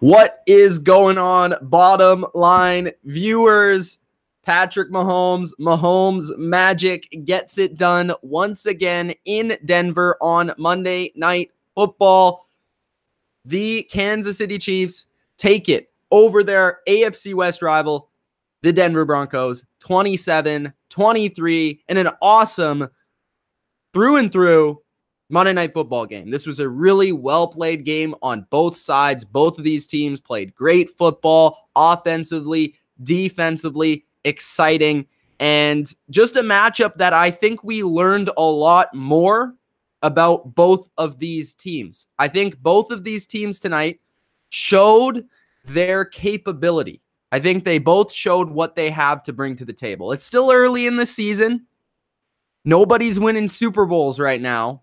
What is going on, bottom line viewers? Patrick Mahomes magic gets it done once again in Denver on Monday Night Football. The Kansas City Chiefs take it over their AFC West rival, the Denver Broncos, 27-23, in an awesome through and through Monday Night Football game. This was a really well-played game on both sides. Both of these teams played great football, offensively, defensively, exciting, and just a matchup that I think we learned a lot more about both of these teams. I think both of these teams tonight showed their capability. I think they both showed what they have to bring to the table. It's still early in the season. Nobody's winning Super Bowls right now.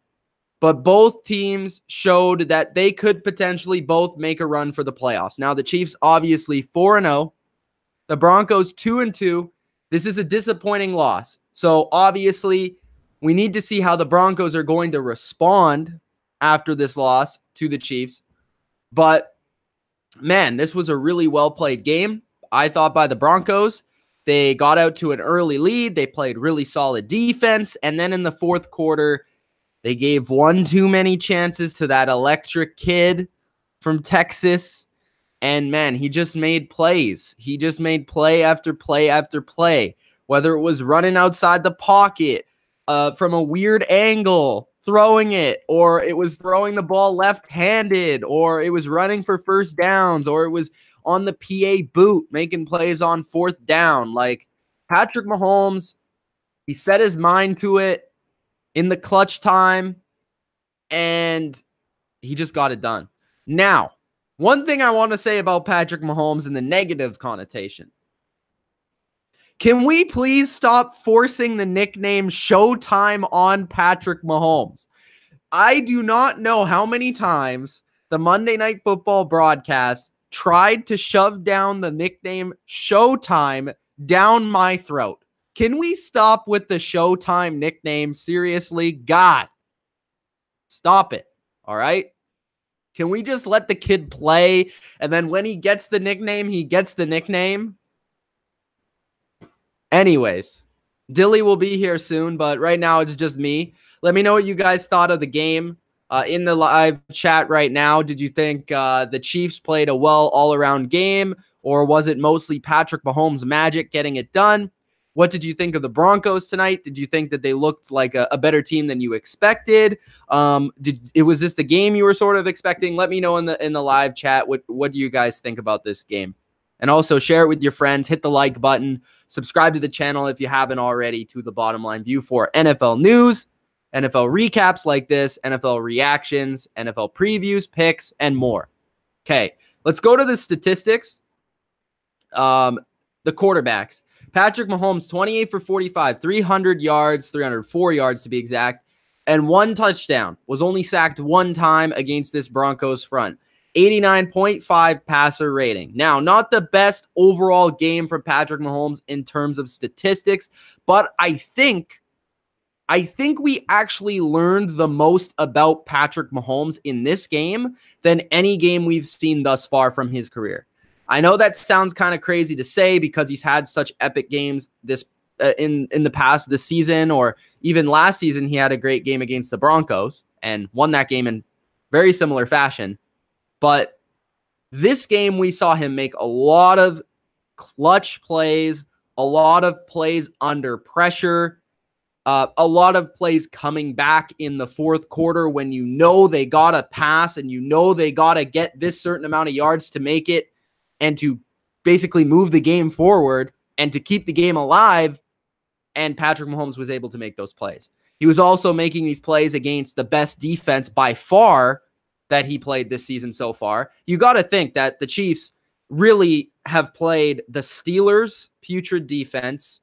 But both teams showed that they could potentially both make a run for the playoffs. Now, the Chiefs obviously 4-0. The Broncos 2-2. This is a disappointing loss. So, obviously, we need to see how the Broncos are going to respond after this loss to the Chiefs. But, man, this was a really well-played game. I thought by the Broncos. They got out to an early lead. They played really solid defense. And then in the fourth quarter, they gave one too many chances to that electric kid from Texas. And, man, he just made plays. He just made play after play after play. Whether it was running outside the pocket from a weird angle, throwing it, or it was throwing the ball left-handed, or it was running for first downs, or it was on the PA boot, making plays on fourth down. Like, Patrick Mahomes, he set his mind to it in the clutch time, and he just got it done. Now, one thing I want to say about Patrick Mahomes in the negative connotation. Can we please stop forcing the nickname Showtime on Patrick Mahomes? I do not know how many times the Monday Night Football broadcast tried to shove down the nickname Showtime down my throat. Can we stop with the Showtime nickname? Seriously, God, stop it. All right. Can we just let the kid play? And then when he gets the nickname, he gets the nickname. Anyways, Dilly will be here soon, but right now it's just me. Let me know what you guys thought of the game in the live chat right now. Did you think the Chiefs played a well all-around game, or was it mostly Patrick Mahomes' magic getting it done? What did you think of the Broncos tonight? Did you think that they looked like a better team than you expected? Was this the game you were sort of expecting? Let me know in the live chat what do you guys think about this game? And also share it with your friends. Hit the like button. Subscribe to the channel if you haven't already, to the Bottom Line View, for NFL news, NFL recaps like this, NFL reactions, NFL previews, picks, and more. Okay, let's go to the statistics. The quarterbacks. Patrick Mahomes, 28 for 45, 300 yards, 304 yards to be exact, and one touchdown. Was only sacked one time against this Broncos front. 89.5 passer rating. Now, not the best overall game for Patrick Mahomes in terms of statistics, but I think we actually learned the most about Patrick Mahomes in this game than any game we've seen thus far from his career. I know that sounds kind of crazy to say because he's had such epic games this in the past this season, or even last season he had a great game against the Broncos and won that game in very similar fashion. But this game we saw him make a lot of clutch plays, a lot of plays under pressure, a lot of plays coming back in the fourth quarter when you know they got to pass and you know they got to get this certain amount of yards to make it and to basically move the game forward and to keep the game alive, and Patrick Mahomes was able to make those plays. He was also making these plays against the best defense by far that he played this season so far. You got to think that the Chiefs really have played the Steelers' putrid defense.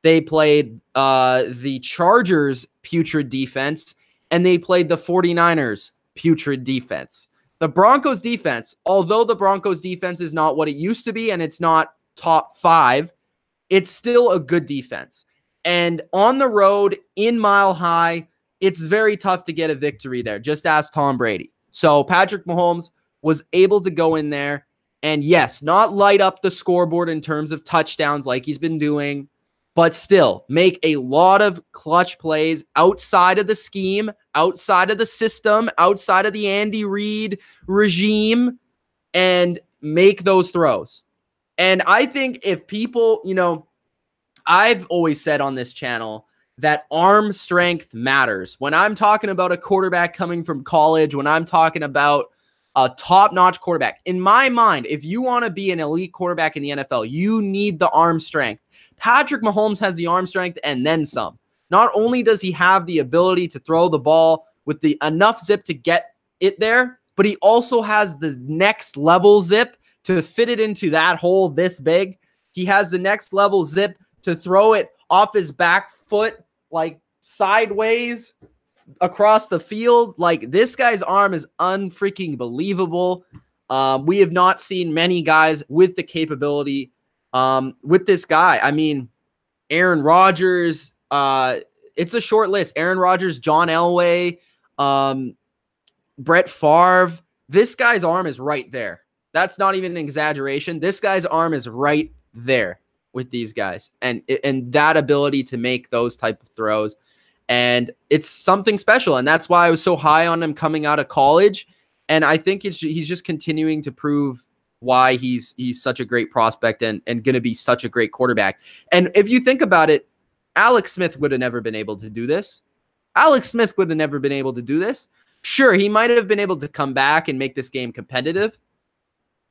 They played the Chargers' putrid defense, and they played the 49ers' putrid defense. The Broncos defense, although the Broncos defense is not what it used to be and it's not top 5, it's still a good defense. And on the road in Mile High, it's very tough to get a victory there. Just ask Tom Brady. So Patrick Mahomes was able to go in there And yes, not light up the scoreboard in terms of touchdowns like he's been doing, but still make a lot of clutch plays outside of the scheme, outside of the system, outside of the Andy Reid regime, and make those throws. And I think if people, I've always said on this channel that arm strength matters. When I'm talking about a quarterback coming from college, when I'm talking about a top-notch quarterback, in my mind, if you want to be an elite quarterback in the NFL, you need the arm strength. Patrick Mahomes has the arm strength and then some. Not only does he have the ability to throw the ball with the enough zip to get it there, but he also has the next level zip to fit it into that hole this big. He has the next level zip to throw it off his back foot, like sideways across the field. Like, this guy's arm is unfreaking believable. We have not seen many guys with the capability with this guy. I mean, Aaron Rodgers, it's a short list. Aaron Rodgers, John Elway, Brett Favre. This guy's arm is right there. That's not even an exaggeration. This guy's arm is right there with these guys, and that ability to make those type of throws. And it's something special. And that's why I was so high on him coming out of college. And I think he's just continuing to prove why he's such a great prospect and going to be such a great quarterback. And if you think about it, Alex Smith would have never been able to do this. Alex Smith would have never been able to do this. Sure, he might have been able to come back and make this game competitive,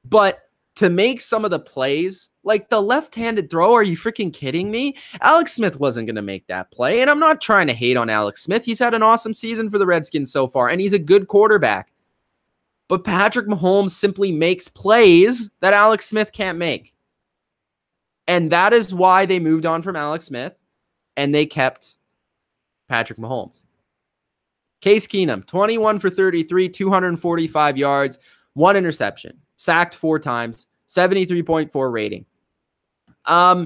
but to make some of the plays, like the left-handed throw, are you freaking kidding me? Alex Smith wasn't going to make that play, and I'm not trying to hate on Alex Smith. He's had an awesome season for the Redskins so far, and he's a good quarterback. But Patrick Mahomes simply makes plays that Alex Smith can't make. And that is why they moved on from Alex Smith, and they kept Patrick Mahomes. Case Keenum, 21 for 33, 245 yards, 1 interception. Sacked 4 times, 73.4 rating. I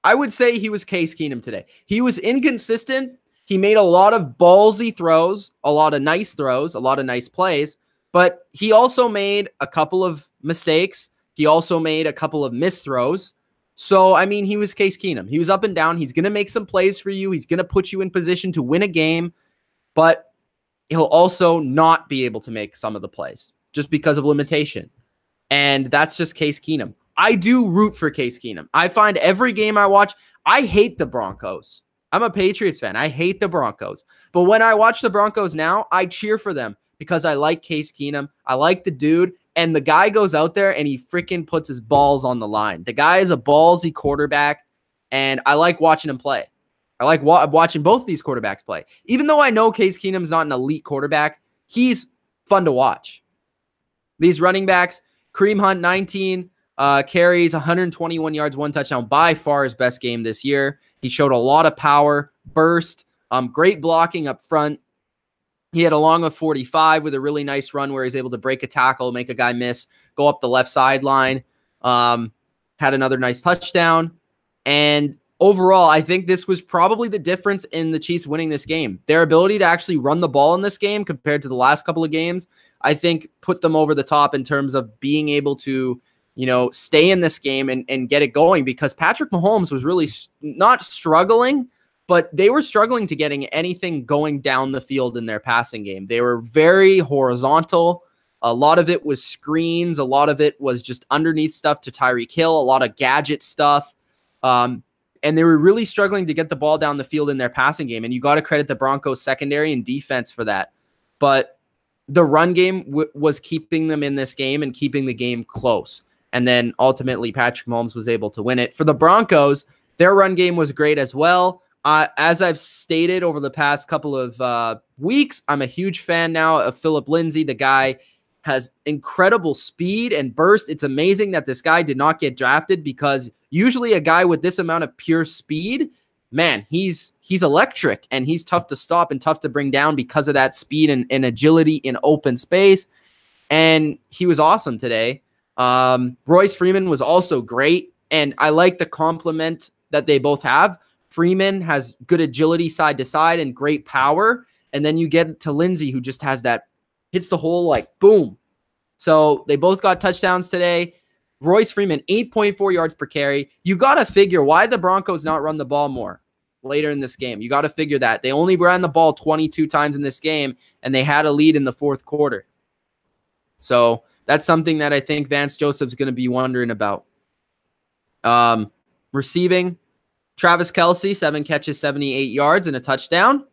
would say he was Case Keenum today. He was inconsistent. He made a lot of ballsy throws, a lot of nice throws, a lot of nice plays, but he also made a couple of mistakes. He also made a couple of missed throws. So, I mean, he was Case Keenum. He was up and down. He's going to make some plays for you. He's going to put you in position to win a game, but he'll also not be able to make some of the plays just because of limitation. And that's just Case Keenum. I do root for Case Keenum. I find every game I watch, I hate the Broncos. I'm a Patriots fan. I hate the Broncos. But when I watch the Broncos now, I cheer for them because I like Case Keenum. I like the dude. And the guy goes out there and he freaking puts his balls on the line. The guy is a ballsy quarterback, and I like watching him play. I like watching both these quarterbacks play. Even though I know Case Keenum's not an elite quarterback, he's fun to watch. These running backs, Kareem Hunt, 19 carries, 121 yards, 1 touchdown, by far his best game this year. He showed a lot of power, burst, great blocking up front. He had a long of 45 with a really nice run where he's able to break a tackle, make a guy miss, go up the left sideline. Had another nice touchdown. And overall, I think this was probably the difference in the Chiefs winning this game. Their ability to actually run the ball in this game compared to the last couple of games, I think put them over the top in terms of being able to, stay in this game and get it going, because Patrick Mahomes was really not struggling, but they were struggling to getting anything going down the field in their passing game. They were very horizontal. A lot of it was screens. A lot of it was just underneath stuff to Tyreek Hill, a lot of gadget stuff. And they were really struggling to get the ball down the field in their passing game. And you got to credit the Broncos secondary and defense for that. But the run game was keeping them in this game and keeping the game close. And then ultimately Patrick Mahomes was able to win it. For the Broncos, their run game was great as well. As I've stated over the past couple of weeks, I'm a huge fan now of Phillip Lindsey. The guy has incredible speed and burst. It's amazing that this guy did not get drafted, because usually a guy with this amount of pure speed, man, he's electric, and he's tough to stop and tough to bring down because of that speed and agility in open space. And he was awesome today. Royce Freeman was also great, and I like the compliment that they both have. Freeman has good agility side to side and great power. And then you get to Lindsey, who just has that, hits the hole like boom. So they both got touchdowns today. Royce Freeman, 8.4 yards per carry. You got to figure why the Broncos not run the ball more later in this game. You got to figure that. They only ran the ball 22 times in this game, and they had a lead in the fourth quarter. So that's something that I think Vance Joseph's going to be wondering about. Receiving, Travis Kelce, 7 catches, 78 yards, and a touchdown.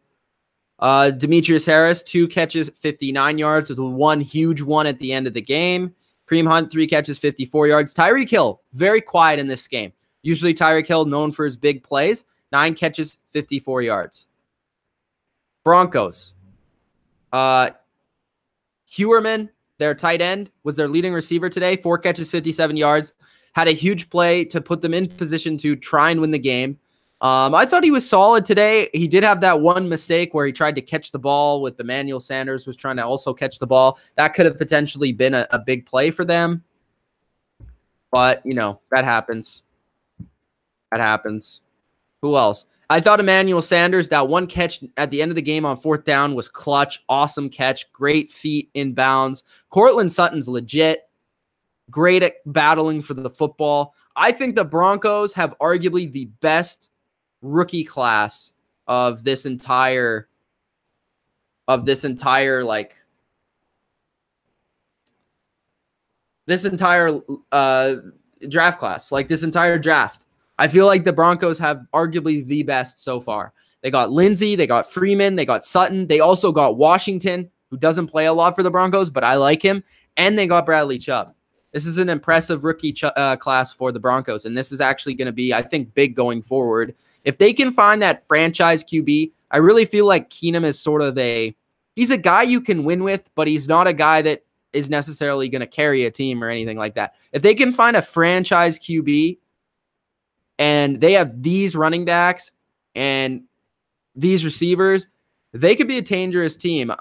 Demetrius Harris, 2 catches, 59 yards, with one huge one at the end of the game. Kareem Hunt, 3 catches, 54 yards. Tyreek Hill, very quiet in this game. Usually Tyreek Hill, known for his big plays, 9 catches, 54 yards. Broncos. Hewerman, their tight end, was their leading receiver today. 4 catches, 57 yards. Had a huge play to put them in position to try and win the game. I thought he was solid today. He did have that one mistake where he tried to catch the ball with Emmanuel Sanders was trying to also catch the ball. That could have potentially been a big play for them. But, that happens. That happens. Who else? I thought Emmanuel Sanders, that one catch at the end of the game on 4th down was clutch. Awesome catch. Great feet in bounds. Cortland Sutton's legit. Great at battling for the football. I think the Broncos have arguably the best rookie class of this entire draft class, like this entire draft. I feel like the Broncos have arguably the best so far. They got Lindsey, they got Freeman, they got Sutton, they also got Washington, who doesn't play a lot for the Broncos, but I like him, and they got Bradley Chubb. This is an impressive rookie class for the Broncos, and this is actually going to be, I think, big going forward. If they can find that franchise QB, I really feel like Keenum is sort of he's a guy you can win with, but he's not a guy that is necessarily going to carry a team or anything like that. If they can find a franchise QB and they have these running backs and these receivers, they could be a dangerous team.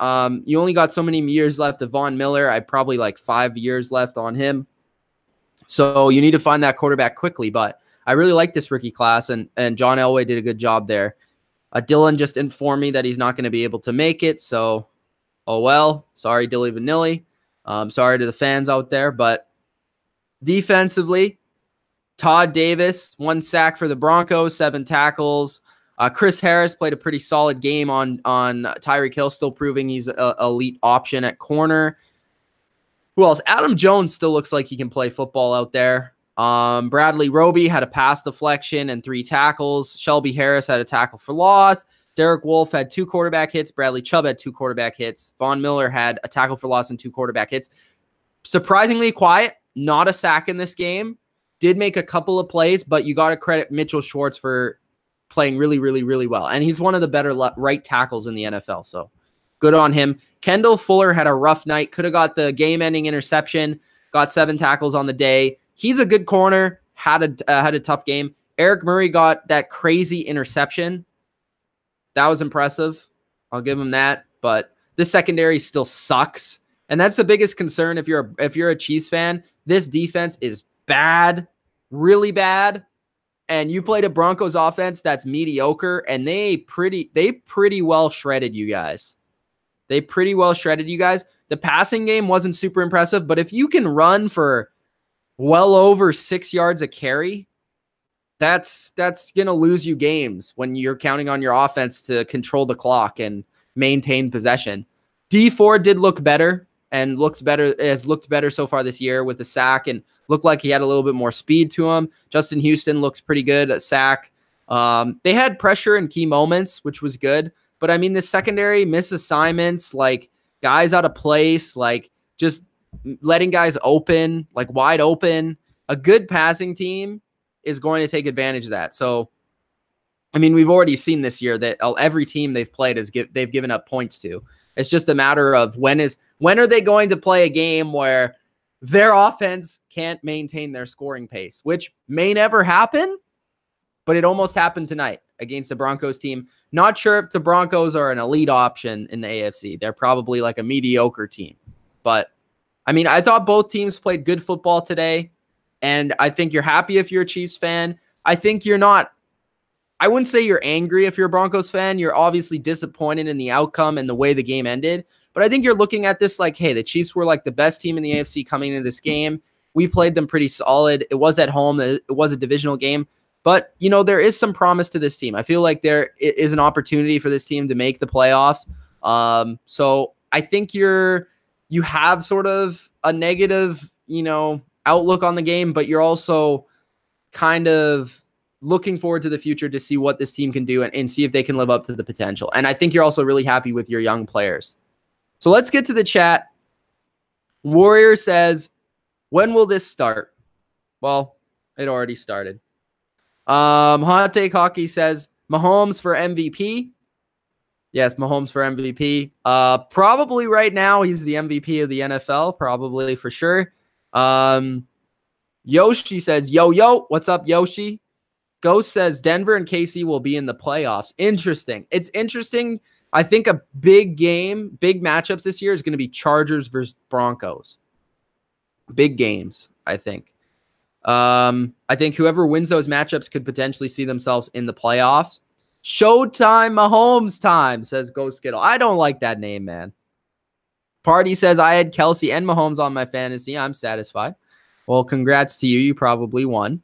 You only got so many years left of Von Miller. I probably like 5 years left on him. So you need to find that quarterback quickly. But I really like this rookie class, and John Elway did a good job there. Dylan just informed me that he's not going to be able to make it. So, oh well. Sorry, Dilly Vanilli. Sorry to the fans out there. But defensively, Todd Davis, 1 sack for the Broncos, 7 tackles. Chris Harris played a pretty solid game on Tyreek Hill, still proving he's an elite option at corner. Who else? Adam Jones still looks like he can play football out there. Bradley Roby had a pass deflection and 3 tackles. Shelby Harris had a tackle for loss. Derek Wolfe had 2 quarterback hits. Bradley Chubb had 2 quarterback hits. Von Miller had a tackle for loss and 2 quarterback hits. Surprisingly quiet. Not a sack in this game. Did make a couple of plays, but you got to credit Mitchell Schwartz for playing really, really, really well. And he's one of the better right tackles in the NFL. So good on him. Kendall Fuller had a rough night. Could have got the game-ending interception. Got 7 tackles on the day. He's a good corner. Had a tough game. Eric Murray got that crazy interception. That was impressive. I'll give him that. But this secondary still sucks. And that's the biggest concern if you're a Chiefs fan. This defense is bad, really bad. And you played a Broncos offense that's mediocre, and they pretty well shredded you guys. They pretty well shredded you guys. The passing game wasn't super impressive, but if you can run for well over 6 yards a carry, that's going to lose you games when you're counting on your offense to control the clock and maintain possession. Dee Ford did look better and has looked better so far this year with the sack and looked like he had a little bit more speed to him. Justin Houston looked pretty good at sack. They had pressure in key moments, which was good. But I mean, the secondary misassignments, like guys out of place, like just letting guys open, like wide open. A good passing team is going to take advantage of that. So, I mean, we've already seen this year that every team they've played they've given up points to. It's just a matter of when are they going to play a game where their offense can't maintain their scoring pace, which may never happen, but it almost happened tonight against the Broncos team. Not sure if the Broncos are an elite option in the AFC. They're probably like a mediocre team. But, I mean, I thought both teams played good football today, and I think you're happy if you're a Chiefs fan. I think you're not. I wouldn't say you're angry if you're a Broncos fan. You're obviously disappointed in the outcome and the way the game ended. But I think you're looking at this like, hey, the Chiefs were like the best team in the AFC coming into this game. We played them pretty solid. It was at home. It was a divisional game. But, you know, there is some promise to this team. I feel like there is an opportunity for this team to make the playoffs. So I think you have sort of a negative, you know, outlook on the game, but you're also kind of looking forward to the future to see what this team can do and see if they can live up to the potential. And I think you're also really happy with your young players. So let's get to the chat. Warrior says, when will this start? Well, it already started. Hot Take Hockey says, Mahomes for MVP. Yes, Mahomes for MVP. Probably right now he's the MVP of the NFL, probably for sure. Yoshi says, yo, what's up, Yoshi? Ghost says Denver and KC will be in the playoffs. Interesting. It's interesting. I think a big game, big matchups this year is going to be Chargers versus Broncos. Big games, I think. I think whoever wins those matchups could potentially see themselves in the playoffs. Showtime Mahomes time, says Ghost Skittle. I don't like that name, man. Party says I had Kelsey and Mahomes on my fantasy. I'm satisfied. Well, congrats to you. You probably won.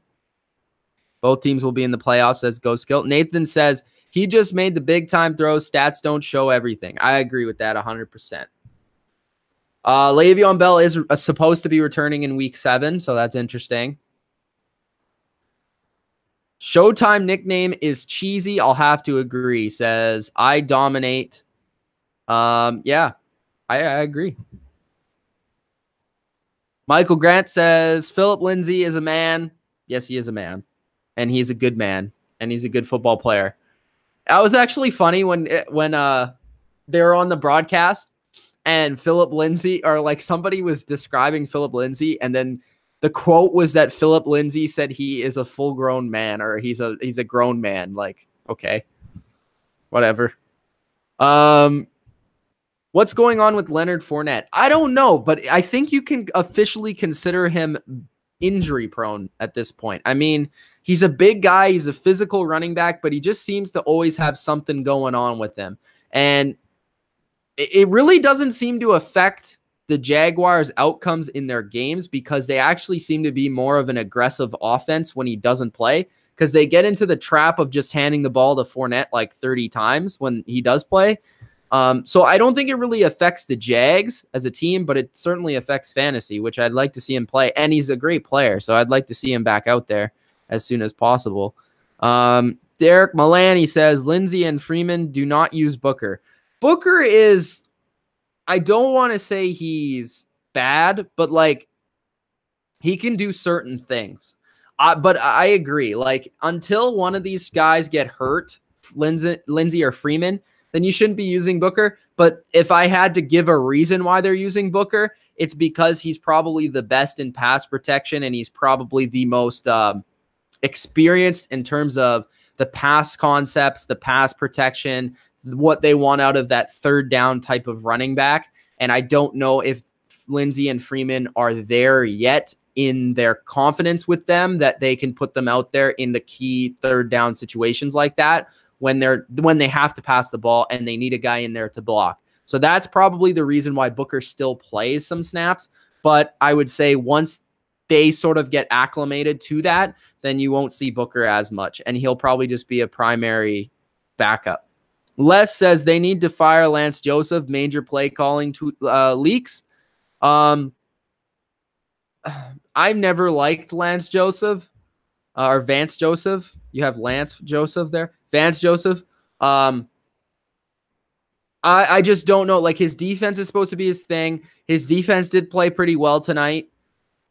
Both teams will be in the playoffs, says Ghost Skittle. Nathan says he just made the big time throws. Stats don't show everything. I agree with that 100%. Le'Veon Bell is supposed to be returning in week 7, so that's interesting. Showtime nickname is cheesy. I'll have to agree, says I dominate. Yeah, I agree. Michael Grant says Phillip Lindsey is a man. Yes, he is a man. And he's a good man. And he's a good football player. That was actually funny when they were on the broadcast and Phillip Lindsey, or like somebody was describing Phillip Lindsey, and then the quote was that Phillip Lindsey said he is a full-grown man, or he's a grown man. Like, okay, whatever. What's going on with Leonard Fournette? I don't know, but I think you can officially consider him injury-prone at this point. I mean, he's a big guy. He's a physical running back, but he just seems to always have something going on with him. And it really doesn't seem to affect the Jaguars' outcomes in their games because they actually seem to be more of an aggressive offense when he doesn't play, because they get into the trap of just handing the ball to Fournette like 30 times when he does play. So I don't think it really affects the Jags as a team, but it certainly affects fantasy, which I'd like to see him play. And he's a great player, so I'd like to see him back out there as soon as possible. Derek Milani says Lindsey and Freeman do not use Booker. Booker is, I don't want to say he's bad, but like he can do certain things. But I agree. Like until one of these guys get hurt, Lindsey or Freeman, then you shouldn't be using Booker. But if I had to give a reason why they're using Booker, it's because he's probably the best in pass protection, and he's probably the most experienced in terms of the pass concepts, the pass protection, what they want out of that third down type of running back. And I don't know if Lindsey and Freeman are there yet in their confidence with them that they can put them out there in the key third down situations like that when they have to pass the ball and they need a guy in there to block. So that's probably the reason why Booker still plays some snaps. But I would say once they sort of get acclimated to that, then you won't see Booker as much, and he'll probably just be a primary backup. Les says they need to fire Lance Joseph. Major play calling leaks. I've never liked Lance Joseph or Vance Joseph. You have Lance Joseph there. Vance Joseph. I just don't know. Like his defense is supposed to be his thing. His defense did play pretty well tonight,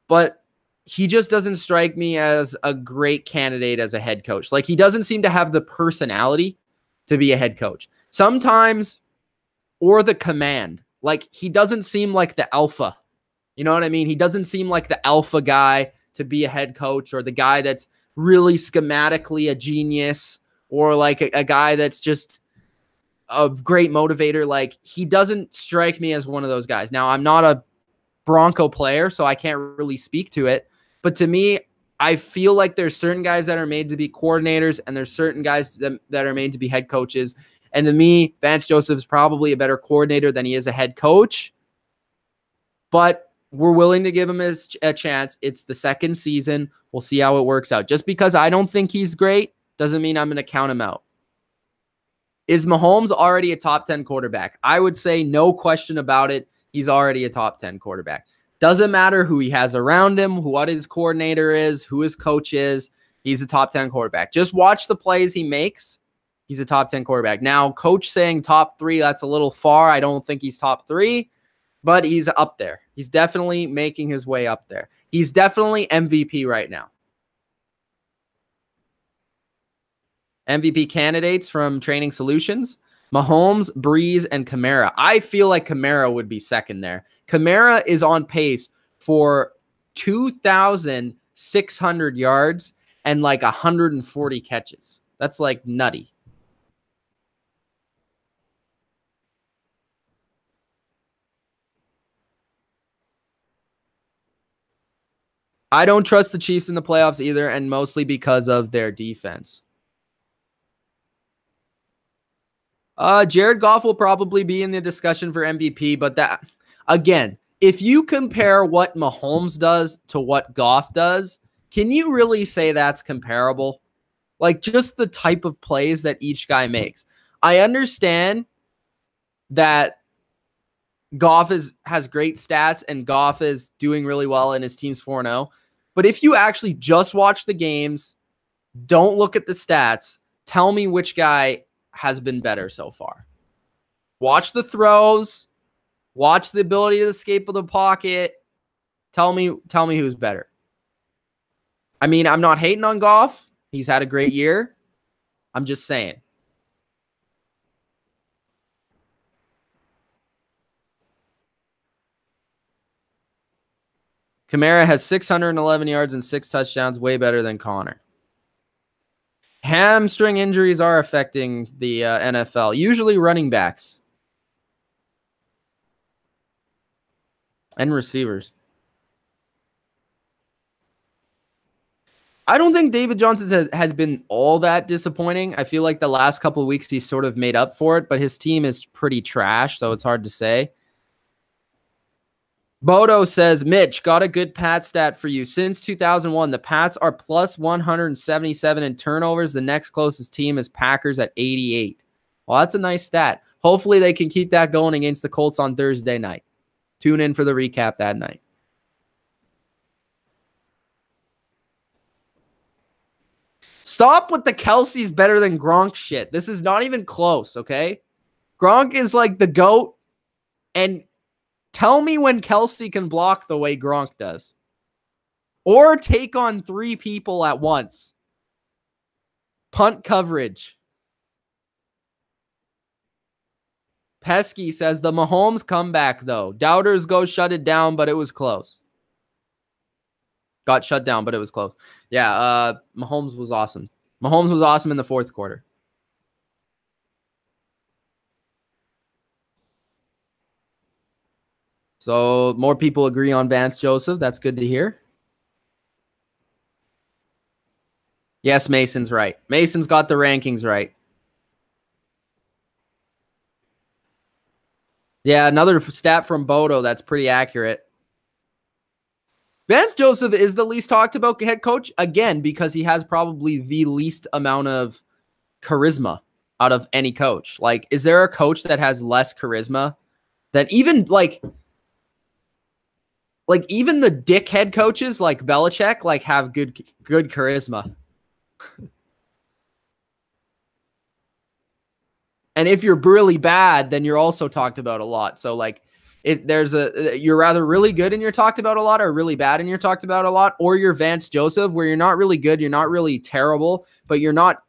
but he just doesn't strike me as a great candidate as a head coach. Like he doesn't seem to have the personality to be a head coach sometimes, or the command. Like he doesn't seem like the alpha. You know what I mean? He doesn't seem like the alpha guy to be a head coach, or the guy that's really schematically a genius, or like a guy that's just a great motivator. Like he doesn't strike me as one of those guys. Now I'm not a Bronco player, so I can't really speak to it. But to me, I feel like there's certain guys that are made to be coordinators, and there's certain guys that are made to be head coaches. And to me, Vance Joseph is probably a better coordinator than he is a head coach. But we're willing to give him a chance. It's the second season. We'll see how it works out. Just because I don't think he's great doesn't mean I'm going to count him out. Is Mahomes already a top 10 quarterback? I would say no question about it. He's already a top 10 quarterback. Doesn't matter who he has around him, what his coordinator is, who his coach is. He's a top 10 quarterback. Just watch the plays he makes. He's a top 10 quarterback. Now, coach saying top 3, that's a little far. I don't think he's top 3, but he's up there. He's definitely making his way up there. He's definitely MVP right now. MVP candidates from Training Solutions: Mahomes, Breeze, and Kamara. I feel like Kamara would be second there. Kamara is on pace for 2,600 yards and like 140 catches. That's like nutty. I don't trust the Chiefs in the playoffs either, and mostly because of their defense. Jared Goff will probably be in the discussion for MVP, but that, again, if you compare what Mahomes does to what Goff does, can you really say that's comparable? Like, just the type of plays that each guy makes. I understand that Goff has great stats and Goff is doing really well and his team's 4-0. But if you actually just watch the games, don't look at the stats, tell me which guy has been better so far. Watch the throws, watch the ability to escape of the pocket. Tell me who's better. I mean, I'm not hating on Goff. He's had a great year. I'm just saying. Kamara has 611 yards and 6 touchdowns, way better than Connor. Hamstring injuries are affecting the NFL, usually running backs and receivers. I don't think David Johnson has been all that disappointing. I feel like the last couple of weeks he's sort of made up for it, but his team is pretty trash, so it's hard to say. Bodo says, Mitch, got a good Pat stat for you. Since 2001, the Pats are plus 177 in turnovers. The next closest team is Packers at 88. Well, that's a nice stat. Hopefully they can keep that going against the Colts on Thursday night. Tune in for the recap that night. Stop with the Kelsey's better than Gronk shit. This is not even close, okay? Gronk is like the GOAT, and tell me when Kelsey can block the way Gronk does. Or take on 3 people at once. Punt coverage. Pesky says, the Mahomes comeback, though. Doubters go shut it down, but it was close. Got shut down, but it was close. Yeah, Mahomes was awesome. Mahomes was awesome in the fourth quarter. So more people agree on Vance Joseph. That's good to hear. Yes, Mason's right. Mason's got the rankings right. Yeah, another stat from Bodo that's pretty accurate. Vance Joseph is the least talked about head coach, again, because he has probably the least amount of charisma out of any coach. Like, is there a coach that has less charisma than even like even the dickhead coaches like Belichick like have good charisma? And if you're really bad, then you're also talked about a lot. So like, you're rather really good and you're talked about a lot, or really bad and you're talked about a lot, or you're Vance Joseph where you're not really good, you're not really terrible, but you're not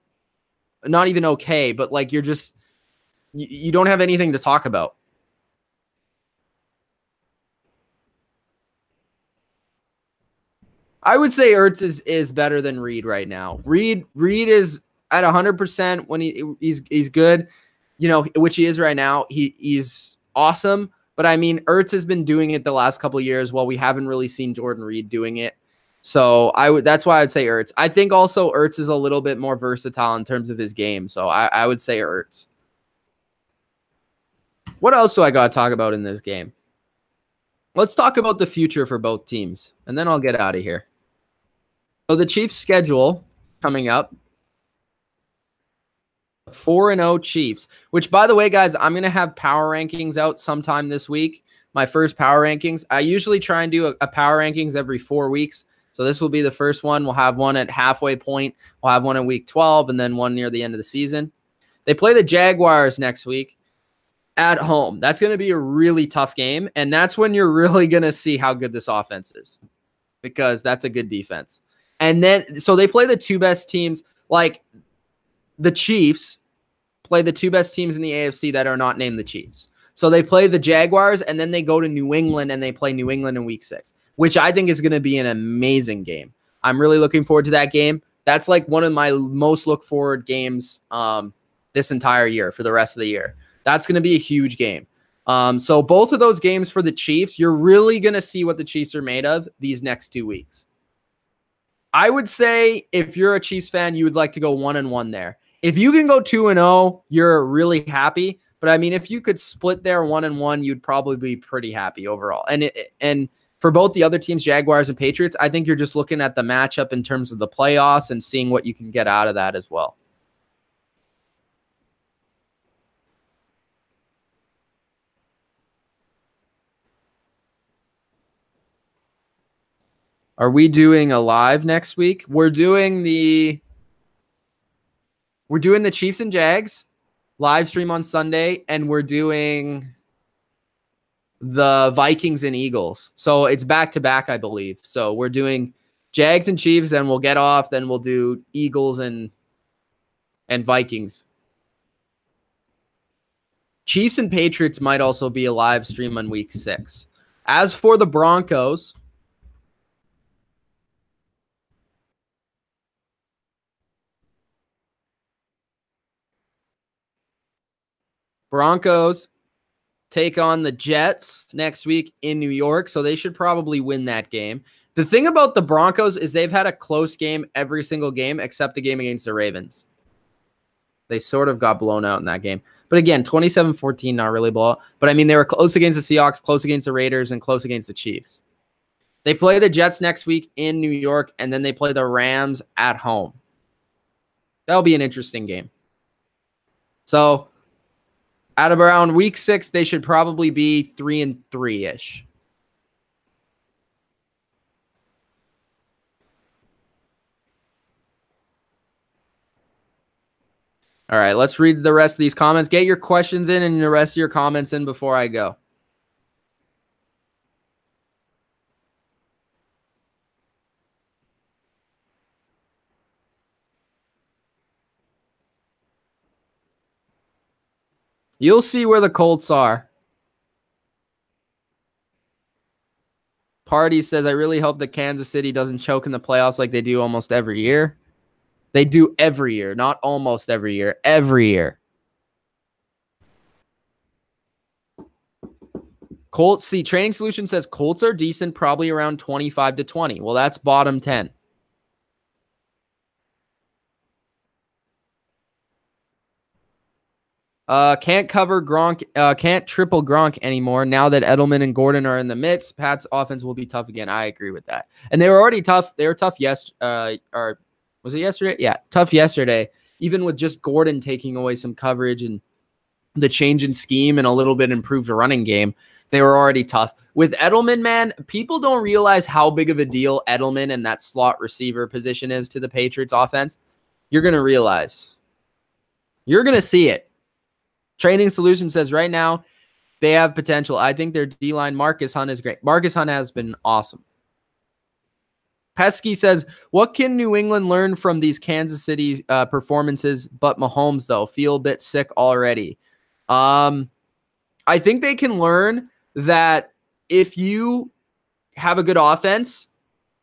even okay, but like you're just you don't have anything to talk about. I would say Ertz is better than Reed right now. Reed is at 100% when he's good, which he is right now. He's awesome. But I mean, Ertz has been doing it the last couple of years while we haven't really seen Jordan Reed doing it. So that's why I would say Ertz. I think also Ertz is a little bit more versatile in terms of his game. So I would say Ertz. What else do I got to talk about in this game? Let's talk about the future for both teams, and then I'll get out of here. So the Chiefs' schedule coming up, 4-0 Chiefs, which, by the way, guys, I'm going to have power rankings out sometime this week. My first power rankings. I usually try and do a power rankings every 4 weeks. So this will be the first one. We'll have one at halfway point. We'll have one in week 12 and then one near the end of the season. They play the Jaguars next week at home. That's going to be a really tough game, and that's when you're really going to see how good this offense is, because that's a good defense. And then, so they play the two best teams. Like, the Chiefs play the two best teams in the AFC that are not named the Chiefs. So they play the Jaguars, and then they go to New England, and they play New England in week 6, which I think is going to be an amazing game. I'm really looking forward to that game. That's like one of my most look forward games this entire year for the rest of the year. That's going to be a huge game. So both of those games for the Chiefs, you're really going to see what the Chiefs are made of these next 2 weeks. I would say if you're a Chiefs fan, you would like to go 1-1 there. If you can go 2-0, you're really happy. But I mean, if you could split there 1-1, you'd probably be pretty happy overall. And for both the other teams, Jaguars and Patriots, I think you're just looking at the matchup in terms of the playoffs and seeing what you can get out of that as well. Are we doing a live next week? We're doing the Chiefs and Jags live stream on Sunday, and we're doing the Vikings and Eagles. So it's back to back, I believe. So we're doing Jags and Chiefs, then we'll get off, then we'll do Eagles and Vikings. Chiefs and Patriots might also be a live stream on week 6. As for the Broncos, take on the Jets next week in New York, so they should probably win that game. The thing about the Broncos is they've had a close game every single game except the game against the Ravens. They sort of got blown out in that game. But again, 27-14, not really blowout. But I mean, they were close against the Seahawks, close against the Raiders, and close against the Chiefs. They play the Jets next week in New York, and then they play the Rams at home. That'll be an interesting game. So at around week 6, they should probably be 3-3-ish. All right, let's read the rest of these comments. Get your questions in and the rest of your comments in before I go. You'll see where the Colts are. Party says, I really hope that Kansas City doesn't choke in the playoffs like they do almost every year. They do every year, not almost every year, every year. Colts, see, Training Solution says Colts are decent, probably around 25-20. Well, that's bottom 10. Can't cover Gronk, can't triple Gronk anymore now that Edelman and Gordon are in the midst. Pat's offense will be tough again. I agree with that. And they were already tough. They were tough or was it yesterday? Yeah, tough yesterday. Even with just Gordon taking away some coverage and the change in scheme and a little bit improved running game, they were already tough. With Edelman, man, people don't realize how big of a deal Edelman and that slot receiver position is to the Patriots offense. You're going to realize. You're going to see it. Training Solution says right now they have potential. I think their D-line, Marcus Hunt, is great. Marcus Hunt has been awesome. Pesky says, what can New England learn from these Kansas City performances? But Mahomes, though, feel a bit sick already. I think they can learn that if you have a good offense,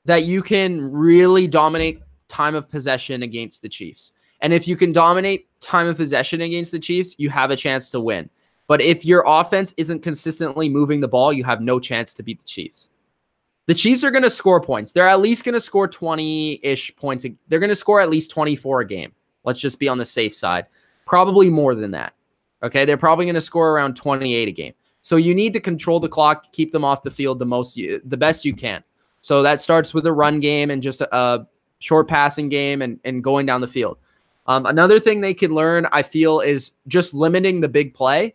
that you can really dominate time of possession against the Chiefs. And if you can dominate time of possession against the Chiefs, you have a chance to win. But if your offense isn't consistently moving the ball, you have no chance to beat the Chiefs. The Chiefs are going to score points. They're at least going to score 20-ish points. They're going to score at least 24 a game. Let's just be on the safe side. Probably more than that. Okay, they're probably going to score around 28 a game. So you need to control the clock, keep them off the field the best you can. So that starts with a run game and just a short passing game and going down the field. Another thing they could learn, I feel, is just limiting the big play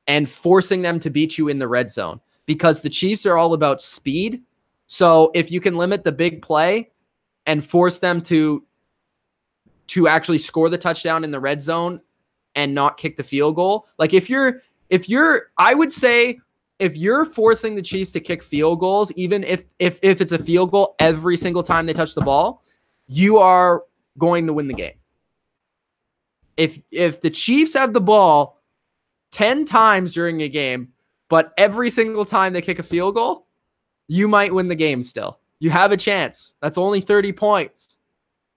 and forcing them to beat you in the red zone, because the Chiefs are all about speed. So if you can limit the big play and force them to actually score the touchdown in the red zone and not kick the field goal. Like I would say if you're forcing the Chiefs to kick field goals, even if it's a field goal every single time they touch the ball, you are going to win the game. If the Chiefs have the ball 10 times during a game, but every single time they kick a field goal, you might win the game still. You have a chance. That's only 30 points.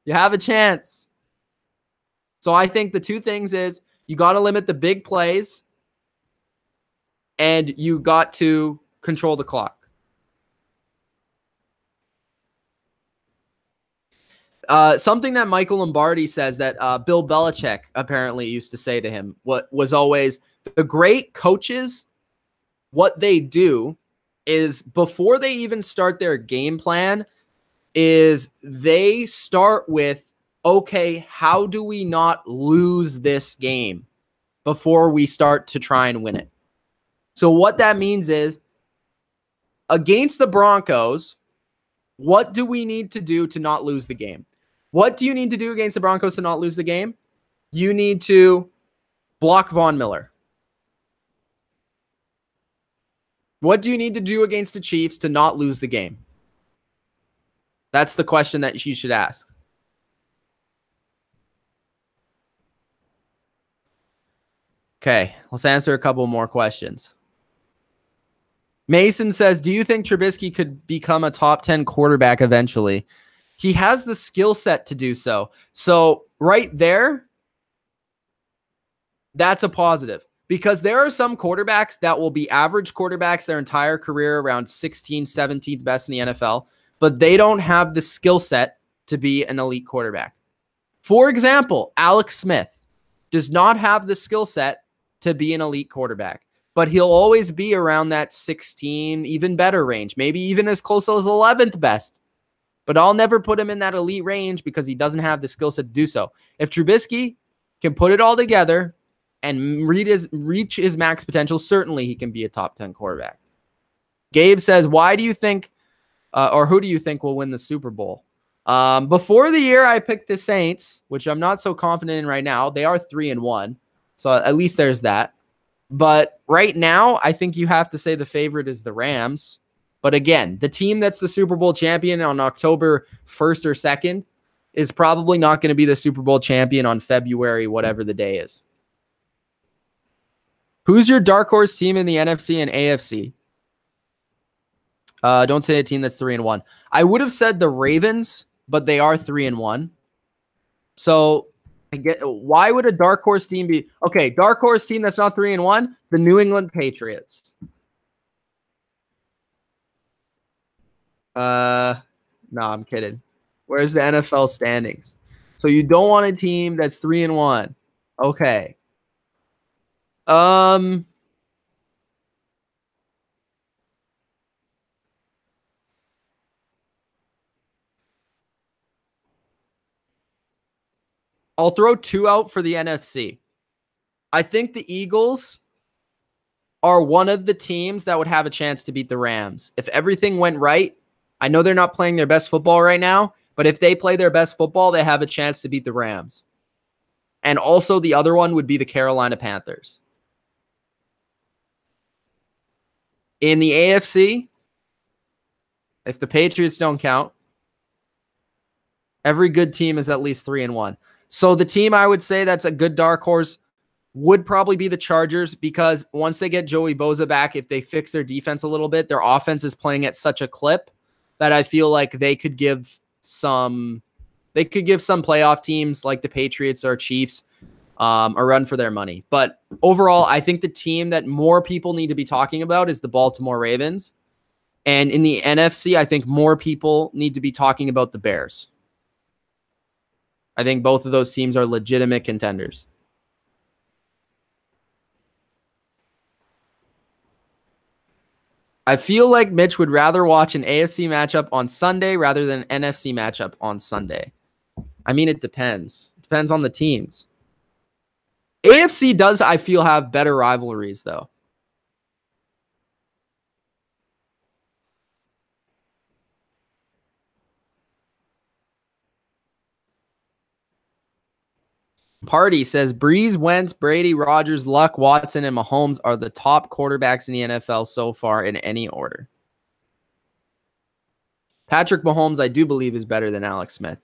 You have a chance. So I think the two things is you got to limit the big plays and you got to control the clock. Something that Michael Lombardi says that Bill Belichick apparently used to say to him was always, the great coaches, what they do is before they even start their game plan is they start with, okay, how do we not lose this game before we start to try and win it? So what that means is against the Broncos, what do we need to do to not lose the game? What do you need to do against the Broncos to not lose the game? You need to block Von Miller. What do you need to do against the Chiefs to not lose the game? That's the question that you should ask. Okay, let's answer a couple more questions. Mason says, do you think Trubisky could become a top 10 quarterback eventually? He has the skill set to do so. So right there, that's a positive. Because there are some quarterbacks that will be average quarterbacks their entire career, around 16th, 17th best in the NFL, but they don't have the skill set to be an elite quarterback. For example, Alex Smith does not have the skill set to be an elite quarterback, but he'll always be around that 16, even better range, maybe even as close as 11th best. But I'll never put him in that elite range because he doesn't have the skill set to do so. If Trubisky can put it all together and reach his max potential, certainly he can be a top 10 quarterback. Gabe says, why do you think, or who do you think will win the Super Bowl? Before the year, I picked the Saints, which I'm not so confident in right now. They are 3-1. So at least there's that. But right now, I think you have to say the favorite is the Rams. But again, the team that's the Super Bowl champion on October 1st or 2nd is probably not going to be the Super Bowl champion on February, whatever the day is. Who's your dark horse team in the NFC and AFC? Don't say a team that's 3-1. I would have said the Ravens, but they are 3-1. So why would a dark horse team be okay? Dark horse team that's not 3-1, the New England Patriots. No, I'm kidding. Where's the NFL standings? So you don't want a team that's 3-1. Okay. I'll throw two out for the NFC. I think the Eagles are one of the teams that would have a chance to beat the Rams. If everything went right, I know they're not playing their best football right now, but if they play their best football, they have a chance to beat the Rams. And also the other one would be the Carolina Panthers. In the AFC, if the Patriots don't count, every good team is at least 3-1. So the team I would say that's a good dark horse would probably be the Chargers, because once they get Joey Bosa back, if they fix their defense a little bit, their offense is playing at such a clip that I feel like they could give some playoff teams like the Patriots or Chiefs a run for their money. But overall, I think the team that more people need to be talking about is the Baltimore Ravens. And in the NFC, I think more people need to be talking about the Bears. I think both of those teams are legitimate contenders. I feel like Mitch would rather watch an AFC matchup on Sunday rather than an NFC matchup on Sunday. I mean, it depends. It depends on the teams. AFC does, I feel, have better rivalries, though. Party says Breeze, Wentz, Brady, Rodgers, Luck, Watson, and Mahomes are the top quarterbacks in the NFL so far in any order. Patrick Mahomes, I do believe, is better than Alex Smith.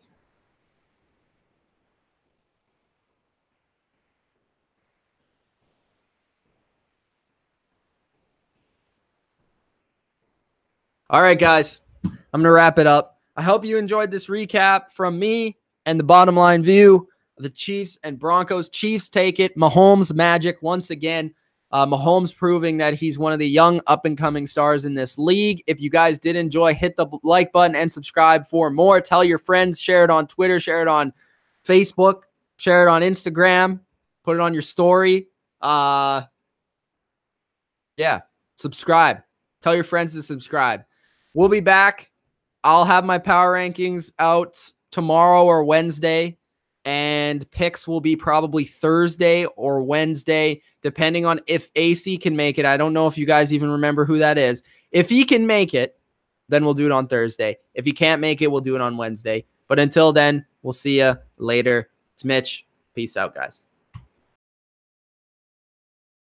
All right, guys, I'm going to wrap it up. I hope you enjoyed this recap from me and the bottom line view of the Chiefs and Broncos. Chiefs take it. Mahomes magic once again. Mahomes proving that he's one of the young up-and-coming stars in this league. If you guys did enjoy, hit the like button and subscribe for more. Tell your friends. Share it on Twitter. Share it on Facebook. Share it on Instagram. Put it on your story. Yeah. Subscribe. Tell your friends to subscribe. We'll be back. I'll have my power rankings out tomorrow or Wednesday, and picks will be probably Thursday or Wednesday, depending on if AC can make it. I don't know if you guys even remember who that is. If he can make it, then we'll do it on Thursday. If he can't make it, we'll do it on Wednesday. But until then, we'll see you later. It's Mitch. Peace out, guys.